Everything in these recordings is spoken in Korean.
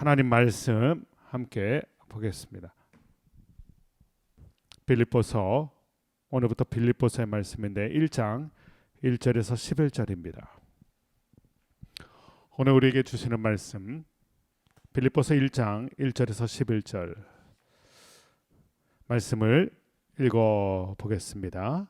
하나님 말씀 함께 보겠습니다. 빌립보서, 오늘부터 빌립보서의 말씀인데 1장 1절에서 11절입니다. 오늘 우리에게 주시는 말씀 빌립보서 1장 1절에서 11절 말씀을 읽어 보겠습니다.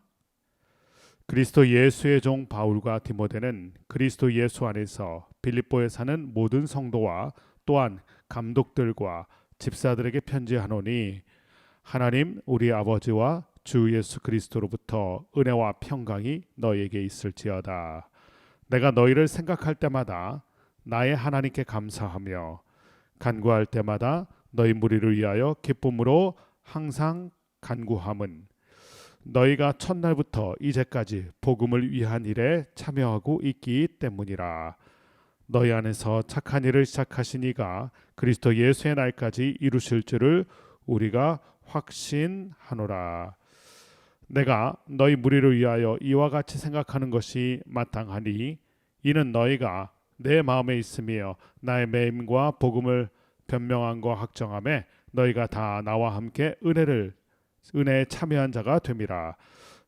그리스도 예수의 종 바울과 디모데는 그리스도 예수 안에서 빌립보에 사는 모든 성도와 또한 감독들과 집사들에게 편지하노니, 하나님 우리 아버지와 주 예수 그리스도로부터 은혜와 평강이 너희에게 있을지어다. 내가 너희를 생각할 때마다 나의 하나님께 감사하며 간구할 때마다 너희 무리를 위하여 기쁨으로 항상 간구함은 너희가 첫날부터 이제까지 복음을 위한 일에 참여하고 있기 때문이라. 너희 안에서 착한 일을 시작하신 이가 그리스도 예수의 날까지 이루실 줄을 우리가 확신하노라. 내가 너희 무리를 위하여 이와 같이 생각하는 것이 마땅하니, 이는 너희가 내 마음에 있으며 나의 매임과 복음을 변명함과 확정함에 너희가 다 나와 함께 은혜에 참여한 자가 됨이라.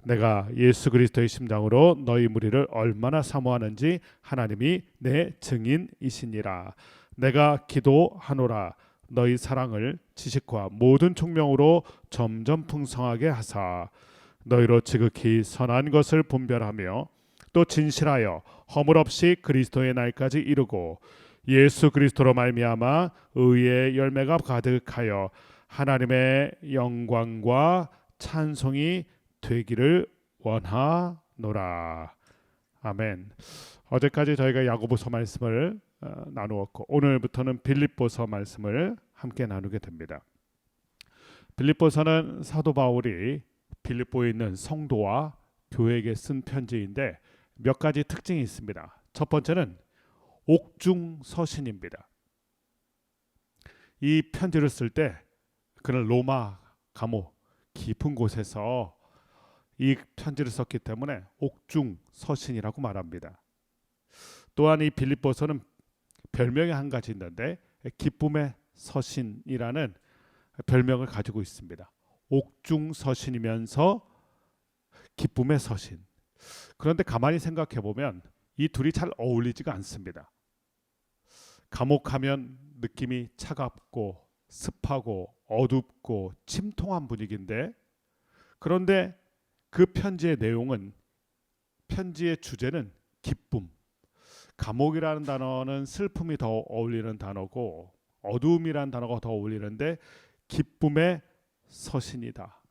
내가 예수 그리스도의 심장으로 너희 무리를 얼마나 사모하는지 하나님이 내 증인이시니라. 내가 기도하노라. 너희 사랑을 지식과 모든 총명으로 점점 풍성하게 하사 너희로 지극히 선한 것을 분별하며 또 진실하여 허물 없이 그리스도의 날까지 이루고 예수 그리스도로 말미암아 의의 열매가 가득하여 하나님의 영광과 찬송이 되기를 원하노라. 아멘. 어제까지 저희가 야고보서 말씀을 나누었고, 오늘부터는 빌립보서 말씀을 함께 나누게 됩니다. 빌립보서는 사도 바울이 빌립보에 있는 성도와 교회에게 쓴 편지인데 몇 가지 특징이 있습니다. 첫 번째는 옥중서신입니다. 이 편지를 쓸 때 그는 로마 감옥 깊은 곳에서 이 편지를 썼기 때문에 옥중서신이라고 말합니다. 또한 이 빌립보서는 별명이 한 가지 있는데 기쁨의 서신이라는 별명을 가지고 있습니다. 옥중서신이면서 기쁨의 서신. 그런데 가만히 생각해 보면 이 둘이 잘 어울리지가 않습니다. 감옥하면 느낌이 차갑고 습하고 어둡고 침통한 분위기인데, 그런데 그 편지의 내용은, 편지의 주제는 기쁨. 감옥이라는 단어는 슬픔이 더 어울리는 단어고 어두움이라는 단어가 더 어울리는데 기쁨의 서신이다.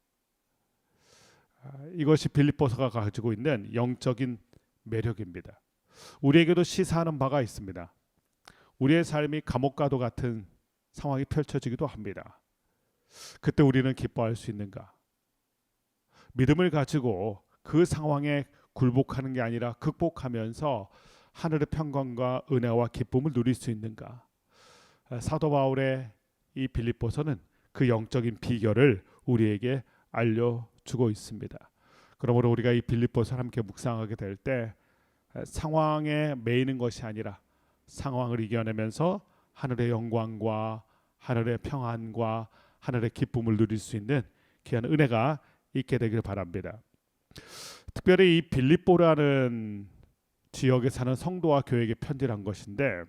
이것이 빌립보서가 가지고 있는 영적인 매력입니다. 우리에게도 시사하는 바가 있습니다. 우리의 삶이 감옥과도 같은 상황이 펼쳐지기도 합니다. 그때 우리는 기뻐할 수 있는가? 믿음을 가지고 그 상황에 굴복하는 게 아니라 극복하면서 하늘의 평강과 은혜와 기쁨을 누릴 수 있는가? 사도 바울의 이 빌립보서는 그 영적인 비결을 우리에게 알려주고 있습니다. 그러므로 우리가 이 빌립보서를 함께 묵상하게 될 때 상황에 매이는 것이 아니라 상황을 이겨내면서 하늘의 영광과 하늘의 평안과 하늘의 기쁨을 누릴 수 있는 귀한 은혜가 있게 되길 바랍니다. 특별히 이 빌립보라는 지역에 사는 성도와 교회에게 편지를 한 것인데,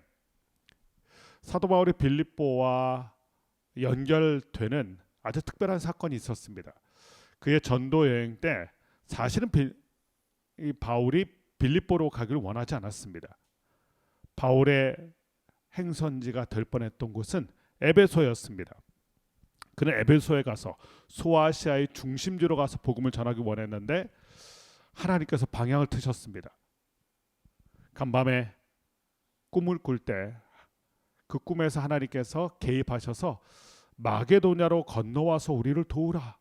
사도 바울이 빌립보와 연결되는 아주 특별한 사건이 있었습니다. 그의 전도 여행 때 사실은 이 바울이 빌립보로 가기를 원하지 않았습니다. 바울의 행선지가 될 뻔했던 곳은 에베소였습니다. 그는 에베소에 가서 소아시아의 중심지로 가서 복음을 전하기 원했는데 하나님께서 방향을 트셨습니다. 간밤에 꿈을 꿀 때 그 꿈에서 하나님께서 개입하셔서 마게도냐로 건너와서 우리를 도우라,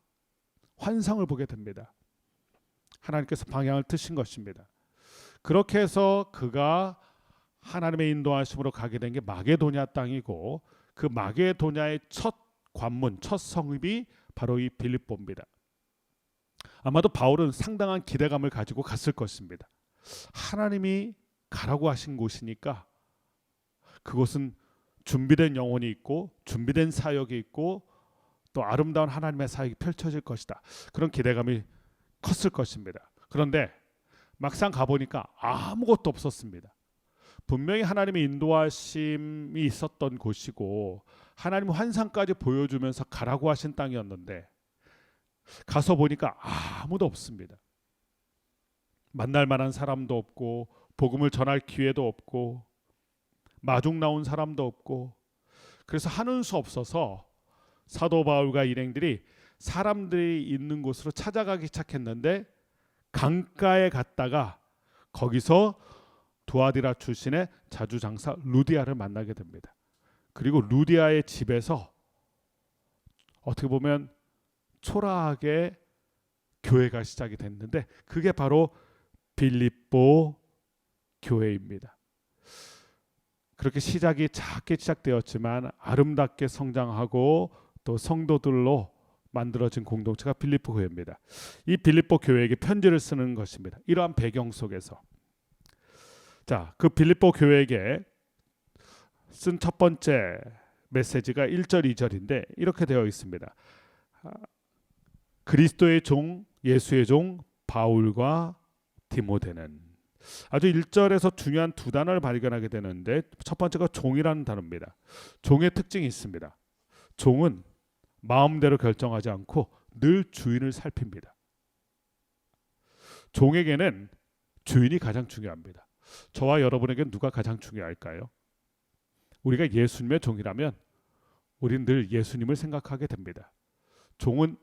환상을 보게 됩니다. 하나님께서 방향을 트신 것입니다. 그렇게 해서 그가 하나님의 인도하심으로 가게 된 게 마게도냐 땅이고, 그 마게도냐의 첫 관문, 첫 성읍이 바로 이 빌립보입니다. 아마도 바울은 상당한 기대감을 가지고 갔을 것입니다. 하나님이 가라고 하신 곳이니까 그곳은 준비된 영혼이 있고 준비된 사역이 있고 또 아름다운 하나님의 사역이 펼쳐질 것이다. 그런 기대감이 컸을 것입니다. 그런데 막상 가보니까 아무것도 없었습니다. 분명히 하나님의 인도하심이 있었던 곳이고 하나님 환상까지 보여주면서 가라고 하신 땅이었는데 가서 보니까 아무도 없습니다. 만날 만한 사람도 없고 복음을 전할 기회도 없고 마중 나온 사람도 없고 그래서 하는 수 없어서 사도 바울과 일행들이 사람들이 있는 곳으로 찾아가기 시작했는데 강가에 갔다가 거기서 두아디라 출신의 자주장사 루디아를 만나게 됩니다. 그리고 루디아의 집에서 어떻게 보면 초라하게 교회가 시작이 됐는데 그게 바로 빌립보 교회입니다. 그렇게 시작이 작게 시작되었지만 아름답게 성장하고 또 성도들로 만들어진 공동체가 빌립보 교회입니다. 이 빌립보 교회에게 편지를 쓰는 것입니다. 이러한 배경 속에서 자, 그 빌립보 교회에게 쓴 첫 번째 메시지가 1절 2절인데 이렇게 되어 있습니다. 그리스도의 종 예수의 종 바울과 디모데는 아주 1절에서 중요한 두 단어를 발견하게 되는데 첫 번째가 종이라는 단어입니다. 종의 특징이 있습니다. 종은 마음대로 결정하지 않고 늘 주인을 살핍니다. 종에게는 주인이 가장 중요합니다. 저와 여러분에게는 누가 가장 중요할까요? 우리가 예수님의 종이라면 우리는 늘 예수님을 생각하게 됩니다. 종은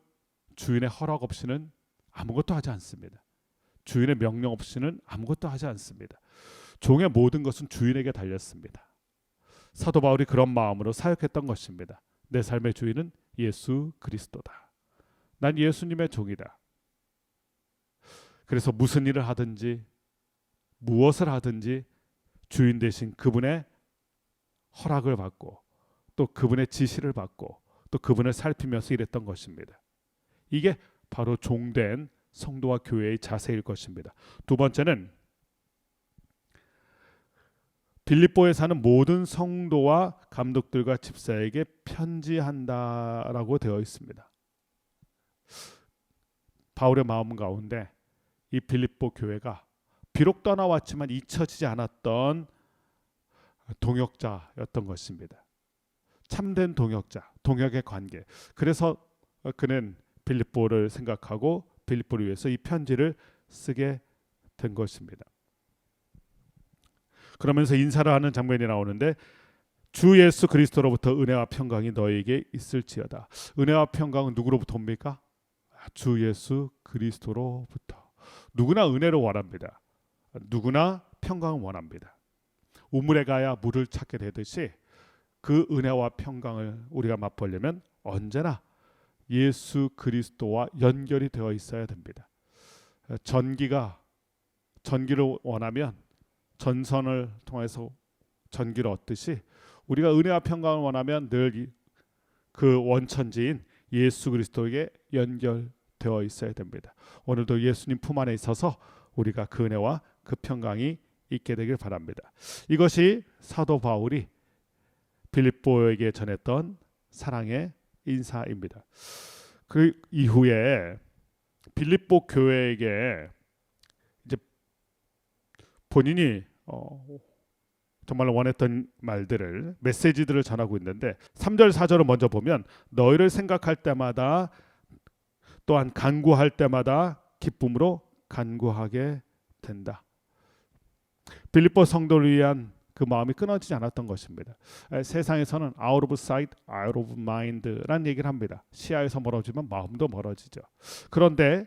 주인의 허락 없이는 아무것도 하지 않습니다. 주인의 명령 없이는 아무것도 하지 않습니다. 종의 모든 것은 주인에게 달렸습니다. 사도 바울이 그런 마음으로 사역했던 것입니다. 내 삶의 주인은 예수 그리스도다. 난 예수님의 종이다. 그래서 무슨 일을 하든지 무엇을 하든지 주인 대신 그분의 허락을 받고 또 그분의 지시를 받고 또 그분을 살피면서 일했던 것입니다. 이게 바로 종된 성도와 교회의 자세일 것입니다. 두 번째는 빌립보에 사는 모든 성도와 감독들과 집사에게 편지한다라고 되어 있습니다. 바울의 마음 가운데 이 빌립보 교회가 비록 떠나왔지만 잊혀지지 않았던 동역자였던 것입니다. 참된 동역자, 동역의 관계. 그래서 그는 빌립보를 생각하고 빌립보를 위해서 이 편지를 쓰게 된 것입니다. 그러면서 인사를 하는 장면이 나오는데 주 예수 그리스도로부터 은혜와 평강이 너에게 있을지어다. 은혜와 평강은 누구로부터 옵니까? 주 예수 그리스도로부터. 누구나 은혜를 원합니다. 누구나 평강을 원합니다. 우물에 가야 물을 찾게 되듯이 그 은혜와 평강을 우리가 맛보려면 언제나 예수 그리스도와 연결이 되어 있어야 됩니다. 전기를 원하면 전선을 통해서 전기를 얻듯이 우리가 은혜와 평강을 원하면 늘 그 원천지인 예수 그리스도에게 연결되어 있어야 됩니다. 오늘도 예수님 품 안에 있어서 우리가 그 은혜와 그 평강이 있게 되길 바랍니다. 이것이 사도 바울이 빌립보에게 전했던 사랑의 인사입니다. 그 이후에 빌립보 교회에게 이제 본인이 정말 원했던 말들을 메시지들을 전하고 있는데 3절 4절을 먼저 보면 너희를 생각할 때마다 또한 간구할 때마다 기쁨으로 간구하게 된다. 빌립보 성도를 위한 그 마음이 끊어지지 않았던 것입니다. 세상에서는 out of sight, out of mind라는 얘기를 합니다. 시야에서 멀어지면 마음도 멀어지죠. 그런데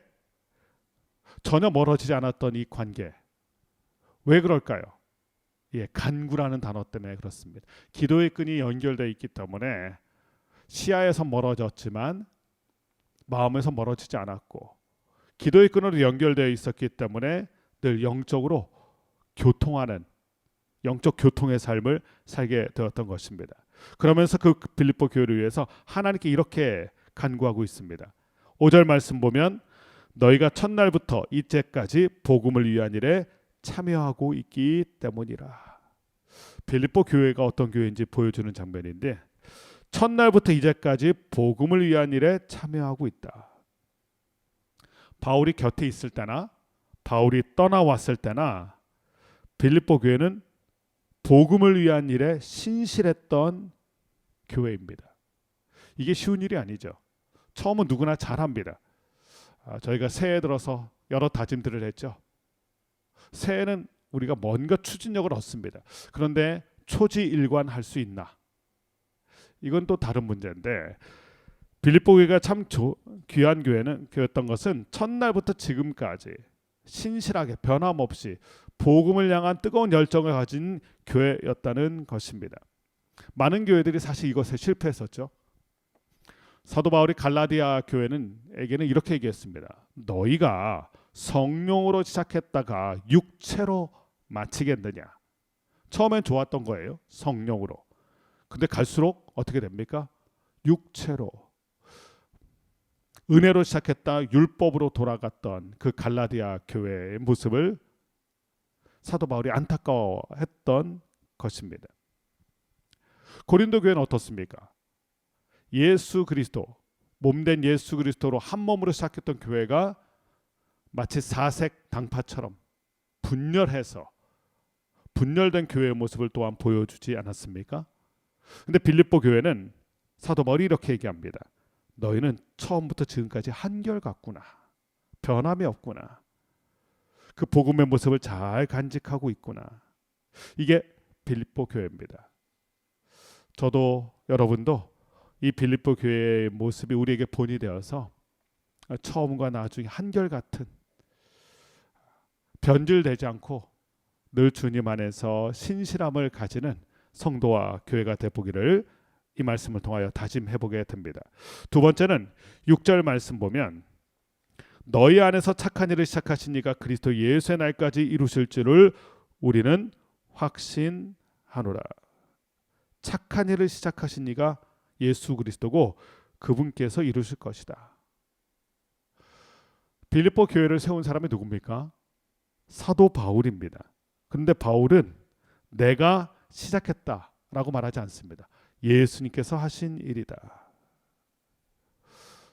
전혀 멀어지지 않았던 이 관계 왜 그럴까요? 간구라는 단어 때문에 그렇습니다. 기도의 끈이 연결되어 있기 때문에 시야에서 멀어졌지만 마음에서 멀어지지 않았고 기도의 끈으로 연결되어 있었기 때문에 늘 영적으로 교통하는 영적 교통의 삶을 살게 되었던 것입니다. 그러면서 그 빌립보 교회를 위해서 하나님께 이렇게 간구하고 있습니다. 5절 말씀 보면 너희가 첫날부터 이때까지 복음을 위한 일에 참여하고 있기 때문이라. 빌립보 교회가 어떤 교회인지 보여주는 장면인데 첫날부터 이제까지 복음을 위한 일에 참여하고 있다. 바울이 곁에 있을 때나 바울이 떠나왔을 때나 빌립보 교회는 복음을 위한 일에 신실했던 교회입니다. 이게 쉬운 일이 아니죠. 처음은 누구나 잘합니다. 저희가 새해 들어서 여러 다짐들을 했죠. 새해는 우리가 뭔가 추진력을 얻습니다. 그런데 초지일관할 수 있나? 이건 또 다른 문제인데 빌립보 교회가 참 귀한 교회였던 것은 첫날부터 지금까지 신실하게 변함없이 복음을 향한 뜨거운 열정을 가진 교회였다는 것입니다. 많은 교회들이 사실 이것에 실패했었죠. 사도 바울이 갈라디아 교회에게는 이렇게 얘기했습니다. 너희가 성령으로 시작했다가 육체로 마치겠느냐. 처음엔 좋았던 거예요. 성령으로. 근데 갈수록 어떻게 됩니까? 육체로. 은혜로 시작했다 율법으로 돌아갔던 그 갈라디아 교회의 모습을 사도 바울이 안타까워했던 것입니다. 고린도 교회는 어떻습니까? 예수 그리스도, 몸된 예수 그리스도로 한 몸으로 시작했던 교회가 마치 사색 당파처럼 분열된 교회의 모습을 또한 보여주지 않았습니까? 근데 빌립보 교회는 사도 바울이 이렇게 얘기합니다. 너희는 처음부터 지금까지 한결같구나. 변함이 없구나. 그 복음의 모습을 잘 간직하고 있구나. 이게 빌립보 교회입니다. 저도 여러분도 이 빌립보 교회의 모습이 우리에게 본이 되어서 처음과 나중에 한결같은 변질되지 않고 늘 주님 안에서 신실함을 가지는 성도와 교회가 되보기를 이 말씀을 통하여 다짐해보게 됩니다. 두 번째는 6절 말씀 보면 너희 안에서 착한 일을 시작하신 이가 그리스도 예수의 날까지 이루실 줄을 우리는 확신하노라. 착한 일을 시작하신 이가 예수 그리스도고 그분께서 이루실 것이다. 빌립보 교회를 세운 사람이 누굽니까? 사도 바울입니다. 그런데 바울은 내가 시작했다라고 말하지 않습니다. 예수님께서 하신 일이다.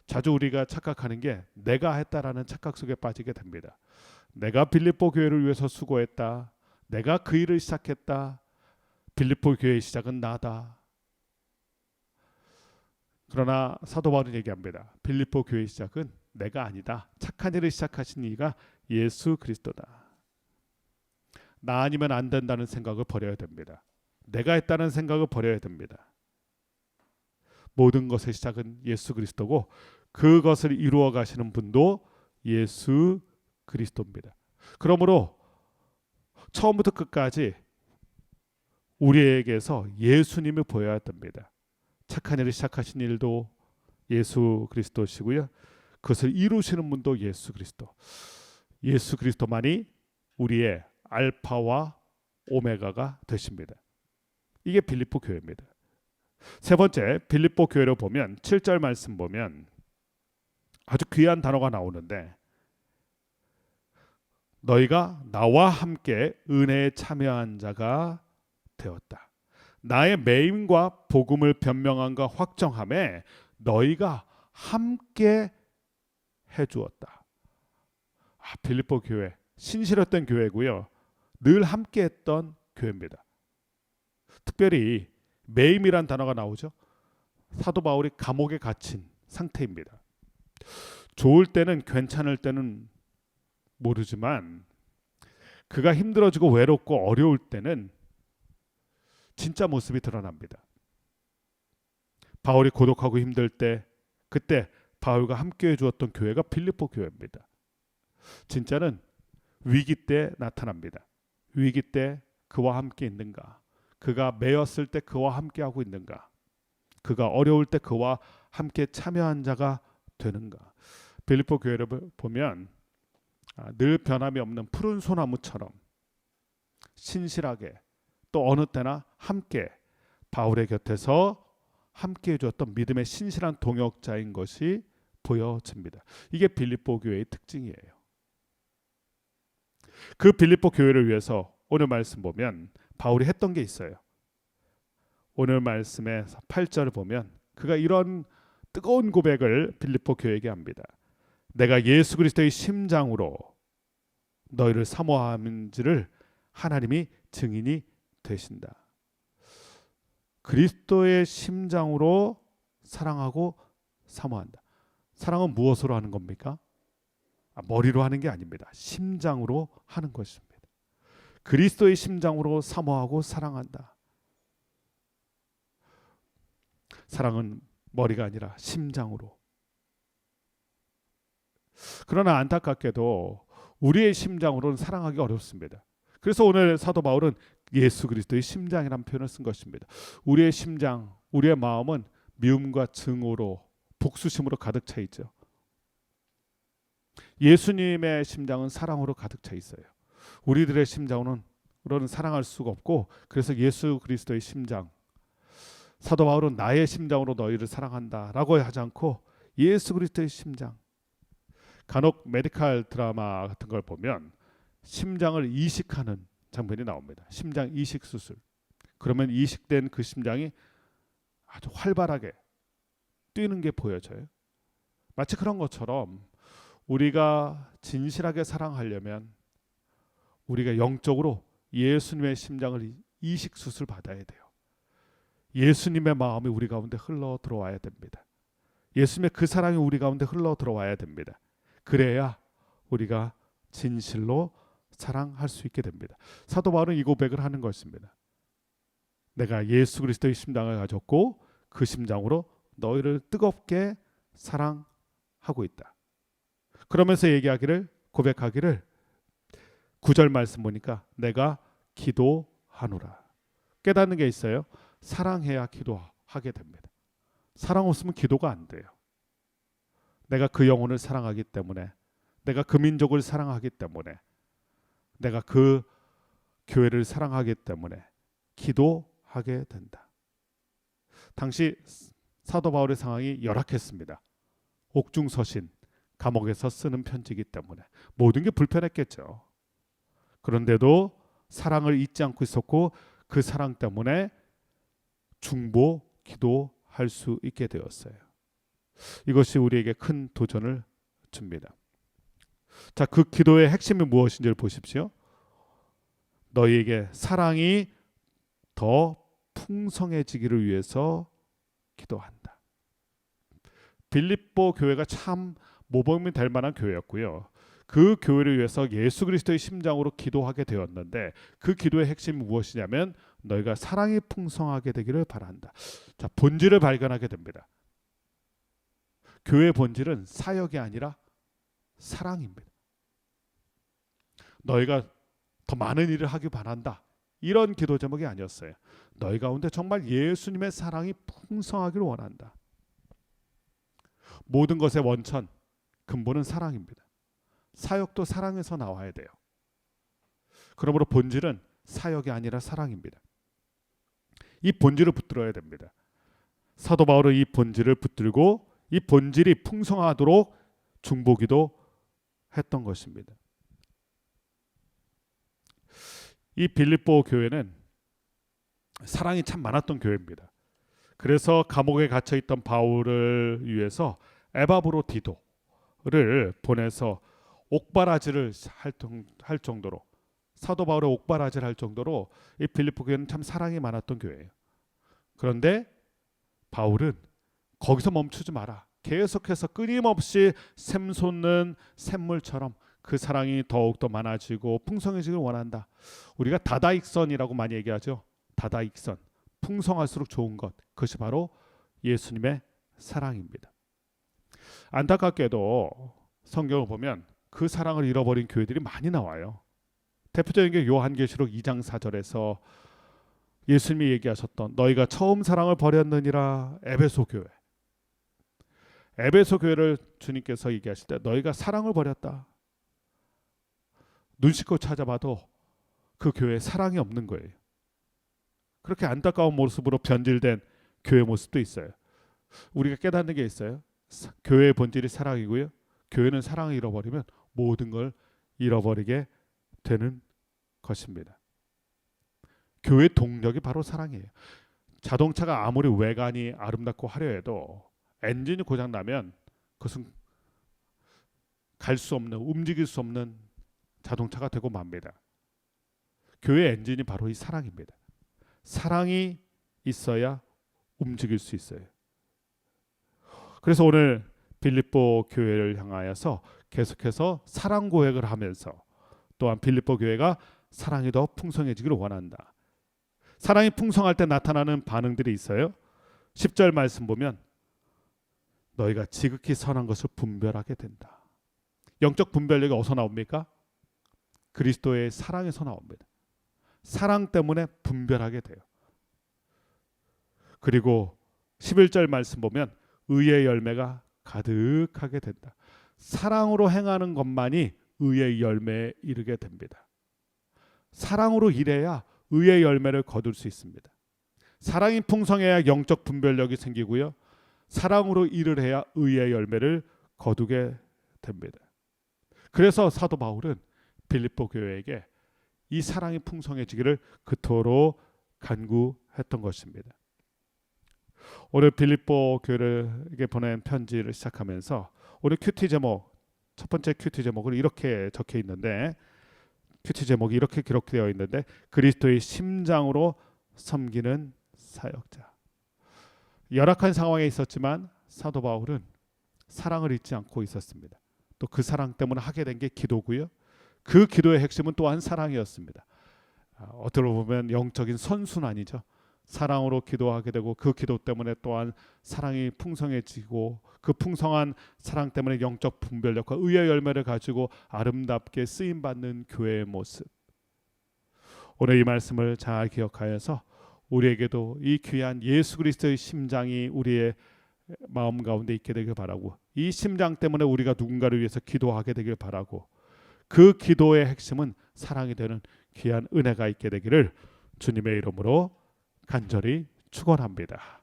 자주 우리가 착각하는 게 내가 했다라는 착각 속에 빠지게 됩니다. 내가 빌립보 교회를 위해서 수고했다. 내가 그 일을 시작했다. 빌립보 교회의 시작은 나다. 그러나 사도 바울은 얘기합니다. 빌립보 교회의 시작은 내가 아니다. 착한 일을 시작하신 이가 예수 그리스도다. 나 아니면 안 된다는 생각을 버려야 됩니다. 내가 했다는 생각을 버려야 됩니다. 모든 것의 시작은 예수 그리스도고 그것을 이루어 가시는 분도 예수 그리스도입니다. 그러므로 처음부터 끝까지 우리에게서 예수님을 보여야 됩니다. 착한 일을 시작하신 일도 예수 그리스도시고요. 그것을 이루시는 분도 예수 그리스도. 예수 그리스도만이 우리의 알파와 오메가가 되십니다. 이게 빌립보 교회입니다. 세 번째 빌립보 교회를 보면 7절 말씀 보면 아주 귀한 단어가 나오는데 너희가 나와 함께 은혜에 참여한 자가 되었다. 나의 매임과 복음을 변명함과 확정함에 너희가 함께 해주었다. 빌립보 교회 신실했던 교회고요. 늘 함께했던 교회입니다. 특별히 매임이란 단어가 나오죠. 사도 바울이 감옥에 갇힌 상태입니다. 좋을 때는 괜찮을 때는 모르지만 그가 힘들어지고 외롭고 어려울 때는 진짜 모습이 드러납니다. 바울이 고독하고 힘들 때 그때 바울과 함께 해주었던 교회가 빌립보 교회입니다. 진짜는 위기 때 나타납니다. 위기 때 그와 함께 있는가? 그가 매였을 때 그와 함께하고 있는가? 그가 어려울 때 그와 함께 참여한 자가 되는가? 빌립보 교회를 보면 늘 변함이 없는 푸른 소나무처럼 신실하게 또 어느 때나 함께 바울의 곁에서 함께 해주었던 믿음의 신실한 동역자인 것이 보여집니다. 이게 빌립보 교회의 특징이에요. 그 빌립보 교회를 위해서 오늘 말씀 보면 바울이 했던 게 있어요. 오늘 말씀의 8절을 보면 그가 이런 뜨거운 고백을 빌립보 교회에게 합니다. 내가 예수 그리스도의 심장으로 너희를 사모함인지를 하나님이 증인이 되신다. 그리스도의 심장으로 사랑하고 사모한다. 사랑은 무엇으로 하는 겁니까? 머리로 하는 게 아닙니다. 심장으로 하는 것입니다. 그리스도의 심장으로 사모하고 사랑한다. 사랑은 머리가 아니라 심장으로. 그러나 안타깝게도 우리의 심장으로는 사랑하기 어렵습니다. 그래서 오늘 사도 바울은 예수 그리스도의 심장이라는 표현을 쓴 것입니다. 우리의 심장, 우리의 마음은 미움과 증오로, 복수심으로 가득 차 있죠. 예수님의 심장은 사랑으로 가득 차 있어요. 우리들의 심장으로는 사랑할 수가 없고, 그래서 예수 그리스도의 심장, 사도 바울은 나의 심장으로 너희를 사랑한다라고 하지 않고 예수 그리스도의 심장. 간혹 메디컬 드라마 같은 걸 보면 심장을 이식하는 장면이 나옵니다. 심장 이식 수술. 그러면 이식된 그 심장이 아주 활발하게 뛰는 게 보여져요. 마치 그런 것처럼 우리가 진실하게 사랑하려면 우리가 영적으로 예수님의 심장을 이식 수술 받아야 돼요. 예수님의 마음이 우리 가운데 흘러 들어와야 됩니다. 예수님의 그 사랑이 우리 가운데 흘러 들어와야 됩니다. 그래야 우리가 진실로 사랑할 수 있게 됩니다. 사도 바울은 이 고백을 하는 것입니다. 내가 예수 그리스도의 심장을 가졌고 그 심장으로 너희를 뜨겁게 사랑하고 있다. 그러면서 고백하기를 9절 말씀 보니까 내가 기도하노라. 깨닫는 게 있어요. 사랑해야 기도하게 됩니다. 사랑 없으면 기도가 안 돼요. 내가 그 영혼을 사랑하기 때문에, 내가 그 민족을 사랑하기 때문에, 내가 그 교회를 사랑하기 때문에 기도하게 된다. 당시 사도 바울의 상황이 열악했습니다. 옥중서신, 감옥에서 쓰는 편지이기 때문에 모든 게 불편했겠죠. 그런데도 사랑을 잊지 않고 있었고 그 사랑 때문에 중보 기도할 수 있게 되었어요. 이것이 우리에게 큰 도전을 줍니다. 자, 그 기도의 핵심이 무엇인지를 보십시오. 너희에게 사랑이 더 풍성해지기를 위해서 기도한다. 빌립보 교회가 참 모범이 될 만한 교회였고요. 그 교회를 위해서 예수 그리스도의 심장으로 기도하게 되었는데 그 기도의 핵심이 무엇이냐면 너희가 사랑이 풍성하게 되기를 바란다. 자, 본질을 발견하게 됩니다. 교회의 본질은 사역이 아니라 사랑입니다. 너희가 더 많은 일을 하기 바란다. 이런 기도 제목이 아니었어요. 너희 가운데 정말 예수님의 사랑이 풍성하기를 원한다. 모든 것의 원천, 근본은 사랑입니다. 사역도 사랑에서 나와야 돼요. 그러므로 본질은 사역이 아니라 사랑입니다. 이 본질을 붙들어야 됩니다. 사도 바울은 이 본질을 붙들고 이 본질이 풍성하도록 중보기도 했던 것입니다. 이 빌립보 교회는 사랑이 참 많았던 교회입니다. 그래서 감옥에 갇혀 있던 바울을 위해서 에바브로디도를 보내서 옥바라지를 할 정도로, 사도 바울의 옥바라지를 할 정도로 이 빌립보 교회는 참 사랑이 많았던 교회예요. 그런데 바울은 거기서 멈추지 마라. 계속해서 끊임없이 샘솟는 샘물처럼 그 사랑이 더욱더 많아지고 풍성해지길 원한다. 우리가 다다익선이라고 많이 얘기하죠. 다다익선, 풍성할수록 좋은 것, 그것이 바로 예수님의 사랑입니다. 안타깝게도 성경을 보면 그 사랑을 잃어버린 교회들이 많이 나와요. 대표적인 게 요한계시록 2장 4절에서 예수님이 얘기하셨던 너희가 처음 사랑을 버렸느니라. 에베소 교회. 에베소 교회를 주님께서 얘기하실 때 너희가 사랑을 버렸다. 눈 씻고 찾아봐도 그 교회에 사랑이 없는 거예요. 그렇게 안타까운 모습으로 변질된 교회 모습도 있어요. 우리가 깨닫는 게 있어요. 교회의 본질이 사랑이고요. 교회는 사랑을 잃어버리면 모든 걸 잃어버리게 되는 것입니다. 교회 동력이 바로 사랑이에요. 자동차가 아무리 외관이 아름답고 화려해도 엔진이 고장 나면 그것은 갈 수 없는, 움직일 수 없는 자동차가 되고 맙니다. 교회 엔진이 바로 이 사랑입니다. 사랑이 있어야 움직일 수 있어요. 그래서 오늘 빌립보 교회를 향하여서 계속해서 사랑 고백을 하면서 또한 빌립보 교회가 사랑이 더 풍성해지기를 원한다. 사랑이 풍성할 때 나타나는 반응들이 있어요. 10절 말씀 보면 너희가 지극히 선한 것을 분별하게 된다. 영적 분별력이 어디서 나옵니까? 그리스도의 사랑에서 나옵니다. 사랑 때문에 분별하게 돼요. 그리고 11절 말씀 보면 의의 열매가 가득하게 된다. 사랑으로 행하는 것만이 의의 열매에 이르게 됩니다. 사랑으로 일해야 의의 열매를 거둘 수 있습니다. 사랑이 풍성해야 영적 분별력이 생기고요. 사랑으로 일을 해야 의의 열매를 거두게 됩니다. 그래서 사도 바울은 빌립보 교회에게 이 사랑이 풍성해지기를 그토록 간구했던 것입니다. 오늘 빌립보 교회에게 보낸 편지를 시작하면서 오늘 큐티 제목, 첫 번째 큐티 제목은 이렇게 적혀 있는데, 큐티 제목이 이렇게 기록되어 있는데, 그리스도의 심장으로 섬기는 사역자. 열악한 상황에 있었지만 사도 바울은 사랑을 잊지 않고 있었습니다. 또 그 사랑 때문에 하게 된 게 기도고요. 그 기도의 핵심은 또한 사랑이었습니다. 어떻게 보면 영적인 선순환이죠. 사랑으로 기도하게 되고 그 기도 때문에 또한 사랑이 풍성해지고 그 풍성한 사랑 때문에 영적 분별력과 의의 열매를 가지고 아름답게 쓰임받는 교회의 모습. 오늘 이 말씀을 잘 기억하여서 우리에게도 이 귀한 예수 그리스도의 심장이 우리의 마음 가운데 있게 되길 바라고, 이 심장 때문에 우리가 누군가를 위해서 기도하게 되길 바라고, 그 기도의 핵심은 사랑이 되는 귀한 은혜가 있게 되기를 주님의 이름으로 간절히 축원합니다.